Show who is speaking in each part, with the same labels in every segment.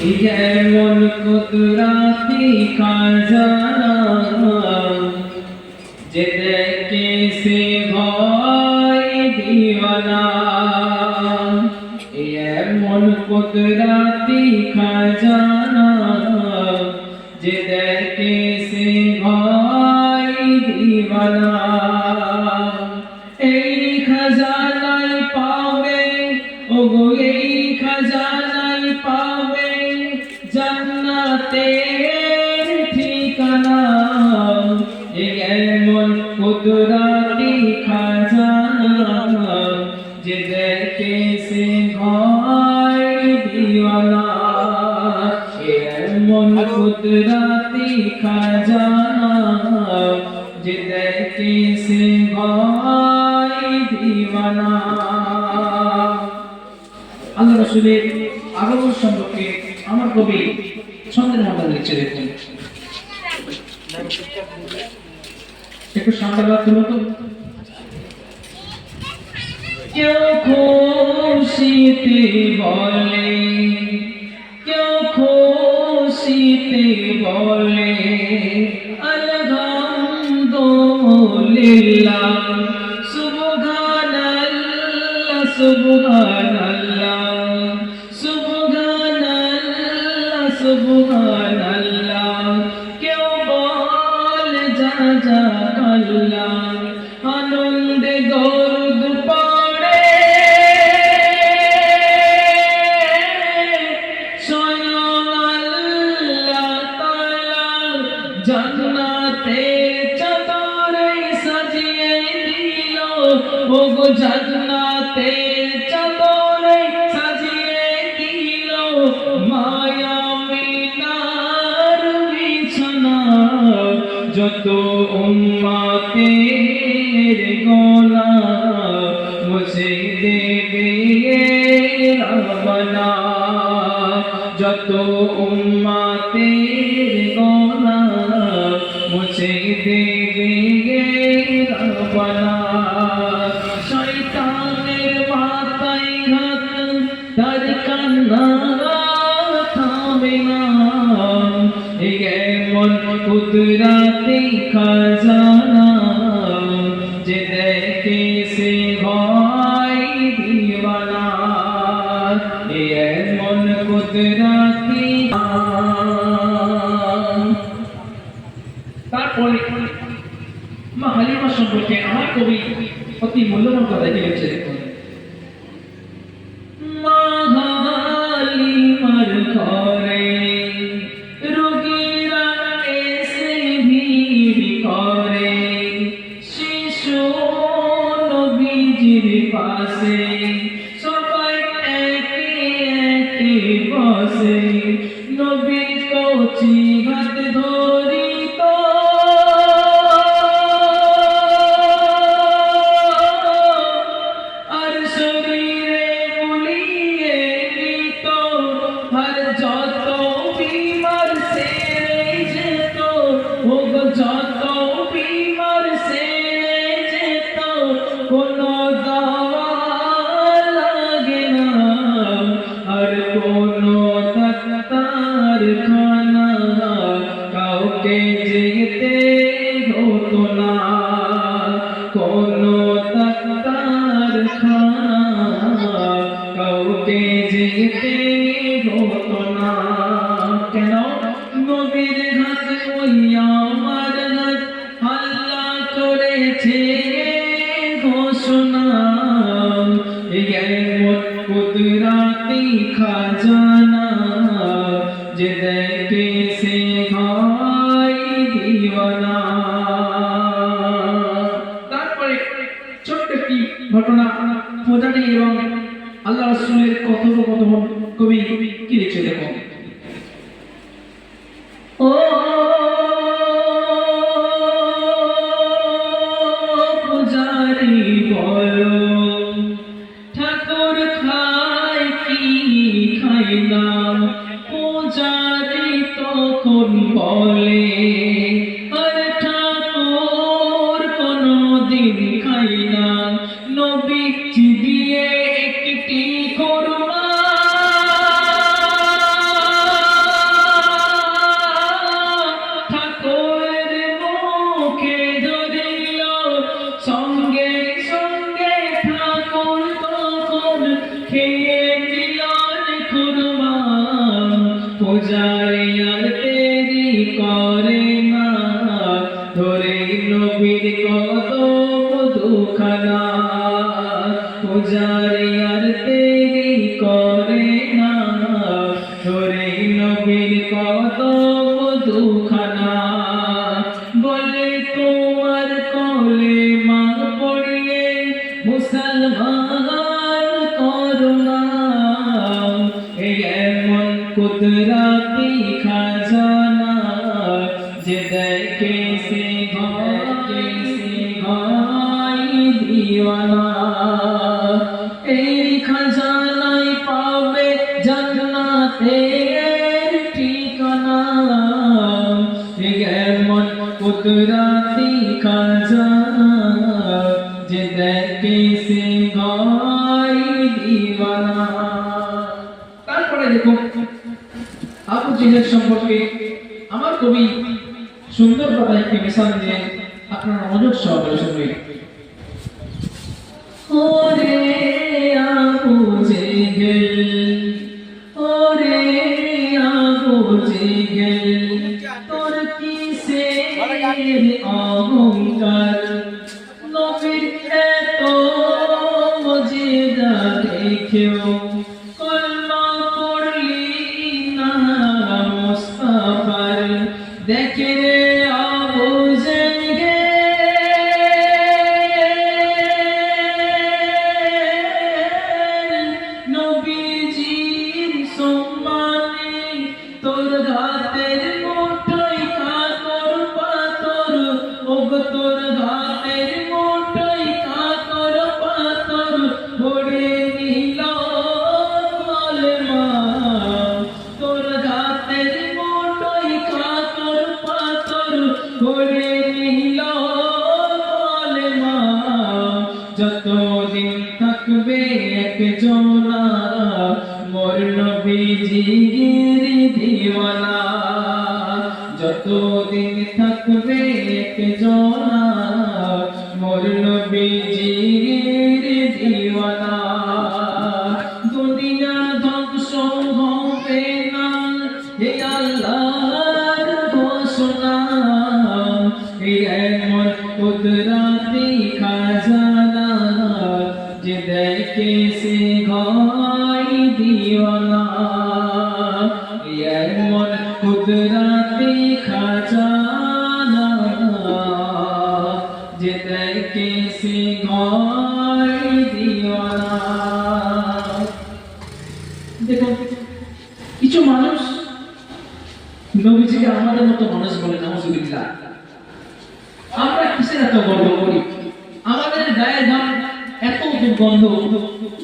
Speaker 1: যেমন কুদরতি খাজানা যে দেখে সে ভয় দিওয়ানা এমন কুদরতি খাজানা যে দেখে সে ভয় দিওয়ানা এই খাজানাই পাবে ওগো এই খাজানাই পাবে জান্নাতের ঠিকানা এমন কুদরতি খাজানা যে দেখে সে ভয় দিওয়ানা এমন কুদরতি খাজানা যে দেখে সে ভয় দিওয়ানা। আল্লাহ রাসূলের আগমন সম্পর্কে আমার কবি ছন্দের মধ্যে লিখে দেখুন। একটু সান্তাবাদ তুলো তো। কেউ খুশিতে বলে কেউ খুশিতে বলে আলহামদুলিল্লাহ সুবহানাল্লাহ সুবহানাল্লাহ সুবহানাল্লাহ সুবহানাল্লাহ কেউ বলে জাযাকাল্লাহ আনন্দে দরুদ পড়ে স্বয়ং আল্লাহ তাআলা জান্নাতের চাদরে সাজিয়ে দিল ওগো জান্নাতের চাদরে সাজিয়ে দিল মায়া মিনার বিছানা যত উম্মতের গুনাহ মুছে দেবে রব্বানা যত উম্মতের গুনাহ মুছে দেবে রব্বানা শয়তানের মাথায় ঘাত তার কান্না থামে না এমন কুদরতি খাজানা যে দেখে সে ভয় দিওয়ানা এমন কুদরতি। তারপরে মা হালিমা সম্পর্কে আমার কবি অতি মূল্যবান কথা লিখেছে দেখুন। মা হালিমার ঘরে রোগীরা এসে ভিড় করে শিশু নবীজির পাশে সবাই একে একে বসে নবী কচি হাত ধরিত আর শরীরে মুলিয়ে নিত আর যত বিমার সেরে যেত ওগো যত বিমার সেরে যেত কোনো দাওয়া লাগে না আর কোনো ডাক্তার খানা কাউকে যেতে হতো না কোনো ডাক্তার খানা কাউকে যেতে হতো না কেন নবীর হাত ওই আমার হাত আল্লাহ করেছে ঘোষণা এমন কুদরতি খাজানা যে দেখে সে হয় দিওয়ানা। তারপরে ছোট্ট একটি ঘটনা পূজারী এবং আল্লাহ রাসূলের কথোপকথন কবি কি লিখছে দেখো। ও পূজারী বলো ঠাকুর খায় কি খায় না পূজারী তখন বলে আর ঠাকুর কোনদিন খায় না নবী চিবিয়ে একটি খুরমা পূজারি আর দেরি করে না, ধরে নবীর কদম দুখানা। পূজারি আর দেরি করে না, ধরে নবীর কদম দুখানা। বলে তোমার কলে মা পড়িয়ে মুসলমান করুণা, এই এমন কুদরতি খাজানা, যে দেখে সে ভাই দিওয়ানা। এই খাজানায় পাবে জান্নাতের ঠিকানা, এই এমন কুদরতি খাজানা, যে দেখে সে ভাই দিওয়ানা। তারপরে দেখুন আবু জেহেল সম্পর্কে আমার কবি সুন্দর কথা একটি মিশাল দিয়ে আপনারা মনোযোগ সহকারে শুনবেন। ওরে আবু জেহেল, ওরে আবু জেহেল, তোর কিসের অহংকার, নবীর এত মজেদা দেখেও কলমা পড়লি না মুস্তাফার। দেখে রে আবু জেহেল, নবীজির সম্মানে তোর হাতের মুঠোয় কাতর পাথর, ওগো তোর হাতের মুঠোয় কাতর পাথর, ভরে নিল কলমা। তোর হাতের মুঠোয় কাতর পাথর, ভরে নিল কলমা। যতদিন থাকবে একজনা মোর নবীজির দিওয়ানা, যতদিন থাকবে একজনা মোর নবীজির দিওয়ানা। দুনিয়া ধ্বংস হবে না, হে আল্লাহর ঘোষণা, এই এমন কুদরতি খাজানা, যে দেখে সে হয় দিওয়ানা। এই এমন কুদরতি খাজানা, যে দেখে সে হয় দিওয়ানা। দেখুন কিছু মানুষ নবীজিকে আমাদের মতো মানুষ বলে, নাউজুবিল্লাহ। আমরা কিসের এত গর্ব করি? আমাদের গায়ে ঘাম এত দুর্গন্ধ,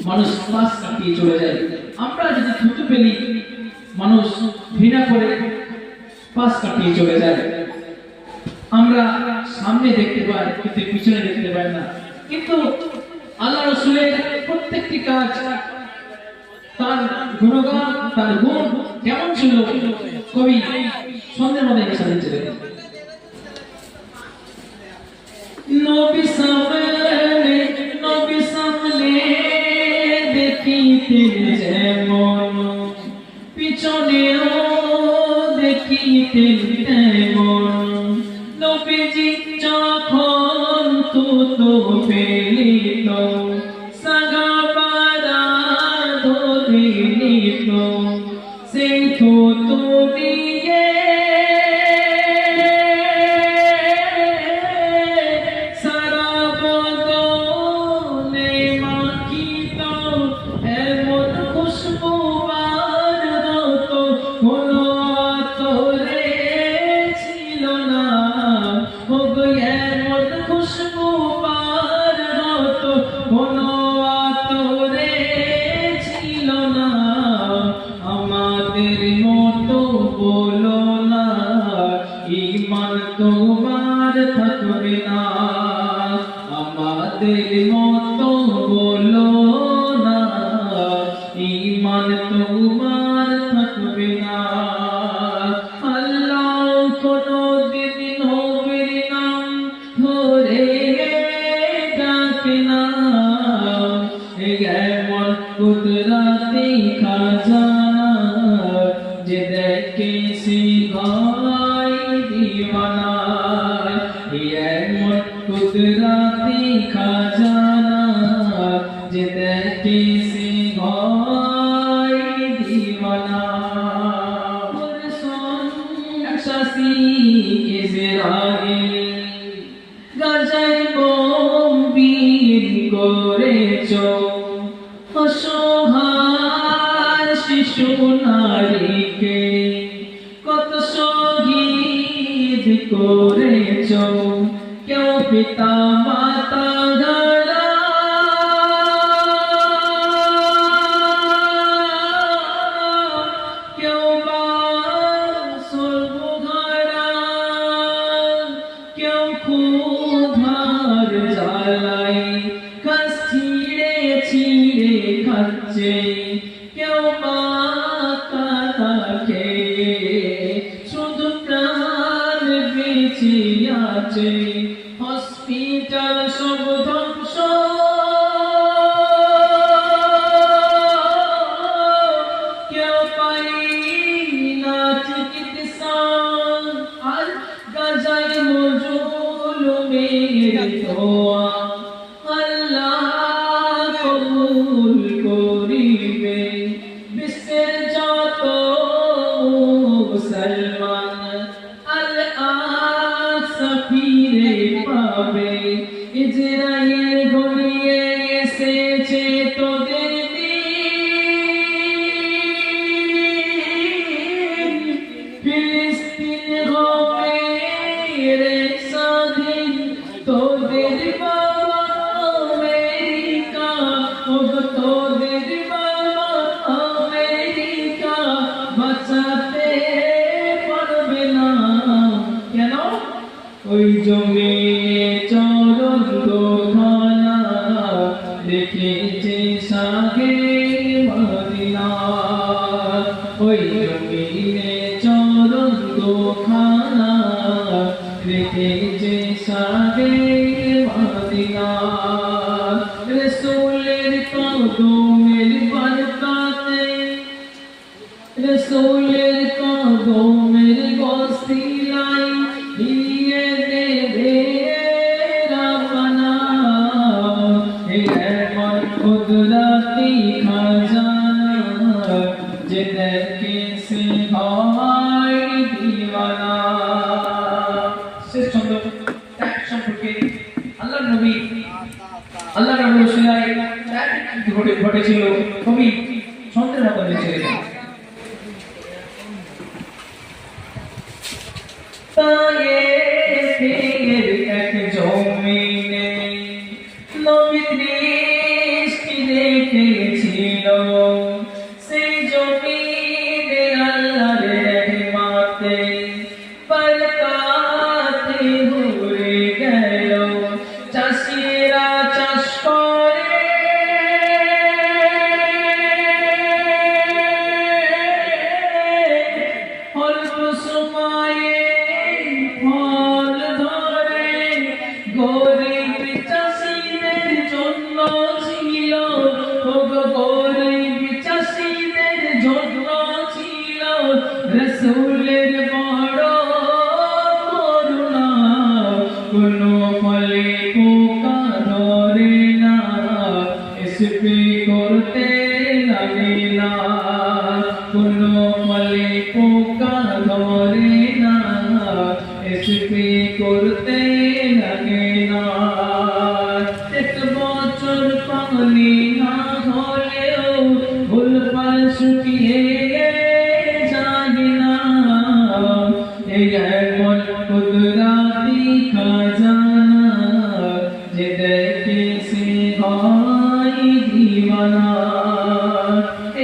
Speaker 1: মানুষ শ্বাস কাটিয়ে চলে যায়। আমরা যদি থুতু ফেলি, মানুষ ঘৃণা করে পাশ কাটিয়ে চলে যায়। আমরা সামনে দেখতে পাই কিন্তু পিছনে দেখতে পাই না। কিন্তু আল্লাহ রাসূলের প্রত্যেকটি কাজ, তার গুণগান, তার গুণ কেমন ছিল, কবি সন্ধ্যের মধ্যে মিশা দিচ্ছে। নবী সামনে দেখিতেন যেমন, পিছনেও দেখিতেন তেমন। নবীজি যখন থুতু ফেলিত, সাহাবারা ধরে নিত, সেই থুতু নিয়ে সারা বদনে মাখিত, এমন খুশবু আর হতো কোনো আতরে ছিল না। ওগো এমন খুশবু আর হতো কোনো আতরে ছিল না। আমাদের মতো বলো सिखाई दीवाना ये मन कुदरती खजाना जिते के सिखाई दीवाना শাসি ইসরাইল গাজায় বম্বির করেছ অসহায় শিশু নারীকে কত শহীদ করেছ কেউ পিতা মাতা যারা কেউ বা ক্ষুধার জ্বালায় কাছ ছিঁড়ে ছিঁড়ে খাচ্ছে কেউ মাথা খেয়ে শুধু প্রাণ বেঁচে আছে হসপিটাল সব ধ্বংস কেউ পাই না চিকিৎসা আর গাজায় মেরে দোয়া আল্লাহ কবুল করিবে বিশ্বের যত মুসলমান আল আকসা ফিরে পাবে ইজরাইল গড়িয়ে এসেছে তোদের দিন ফিলিস্তিন হবে রে স্বাধীন তোদের বাবা আমেরিকা তোদের বাবা আমেরিকা বাঁচাতে পারবে না কেন ওই জমিনে চরণ দোখানা রেখেছে সাগে মদিনা ওই জমিনে চরণ দোখানা রেখেছে সাগে মদিনা রসূলের কদমের বরকতে রসূলের কদমের ওসিলায় দিয়ে দেবে রাব্বানা এই এমন কুদরতি খাজানা যেটাকে সে হয় দিওয়ানা শেষ ছন্দ এক সম্পর্কে আল্লাহ নবী রসুলাই ঘটেছিল কবি ছন্দের মতো লিখেছিলেন তায়েফের এক জমিনে নবী দৃষ্টি রেখেছিল সেই জমিনে আল্লাহর রহমতে বরকতে ভরে গেল চাষিরা চাষ করে অল্প সময়ে ফল ধরে গরিব চাষিদের জন্য ছিল গরিব চাষিদের জন্য ছিল রসূলের বড় করুণা কোনো ফলে পোকা ধরে না স্প্রে করতে লাগে না কোনো ফলে পোকা ধরে না স্প্রে করতে লাগে না এক বছর পানি না হলেও ফুল ফল শুকিয়ে যায় না এই এমন কুদরতি খাজানা যে দেখে সে হয় দিওয়ানা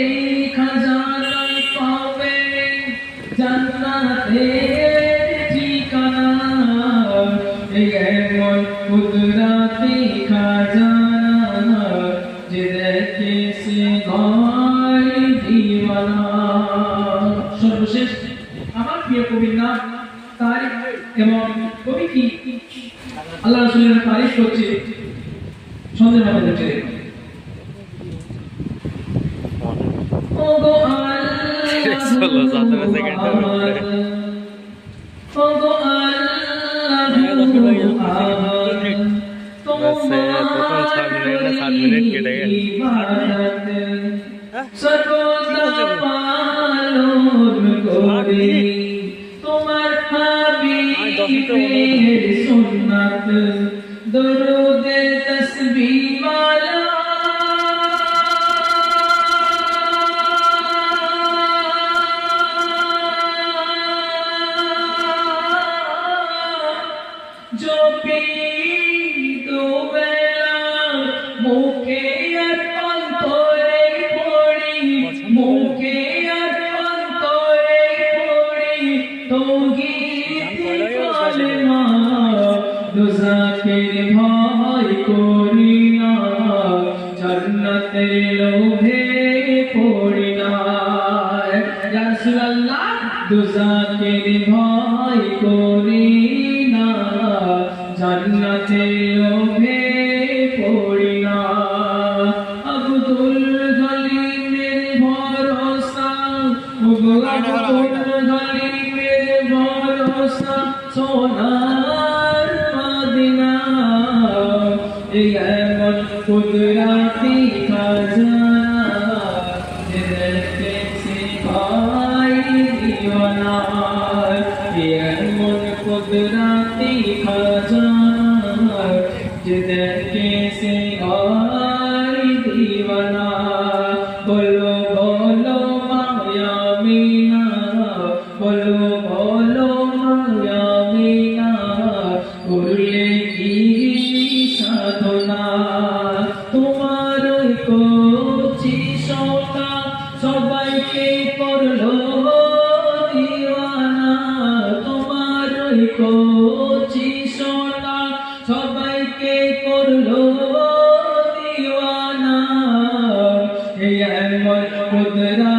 Speaker 1: এই খাজানায় পাবে জান্নাতের ঠিকানা এই এমন কুদরতি খাজানা যে দেখে সে হয় দিওয়ানা সর্বশেষ আমার প্রিয় কবির নাম তারিখ এবং কবি কি আল্লাহ রাসূলের তারিফ করছে ছন্দের মধ্যে লিখে ওগো আল্লাহ
Speaker 2: চলো 17 সেকেন্ডের উপরে बस প্রথম 6 মিনিট না 7 মিনিট কেটে গেছে
Speaker 1: তোমার হাবিবের সুন্নাত দরুদ তসবিহ ওয়ালা जो पी दो बेला मुखे अंतरे पड़ी मुखे अंतरे पड़ी तो गीत कलमा दुज़ाकेर भाई कोरिना जन्नते लोभे पड़िना या रसूल अल्लाह दुज़ाकेर भाई कोरिना जन्नते लोभे पड़िना अब्दुल गलीमेर भरोसा अब्दुल गलीमेर भरोसा सोनार मदीना एमन कुदरती खजाना जिसके सिवाय दीवाना एमन कुदरती खजाना जिसके सिवाय दीवाना बोलो बोलो माया मीना बोलो बोलो माया मीना बोले की साधना तुम्हारे कोची सोता सबाइके करलो दीवाना तुम्हारे कोची सोता सबाइके करलो दीवाना ये मन कुदरत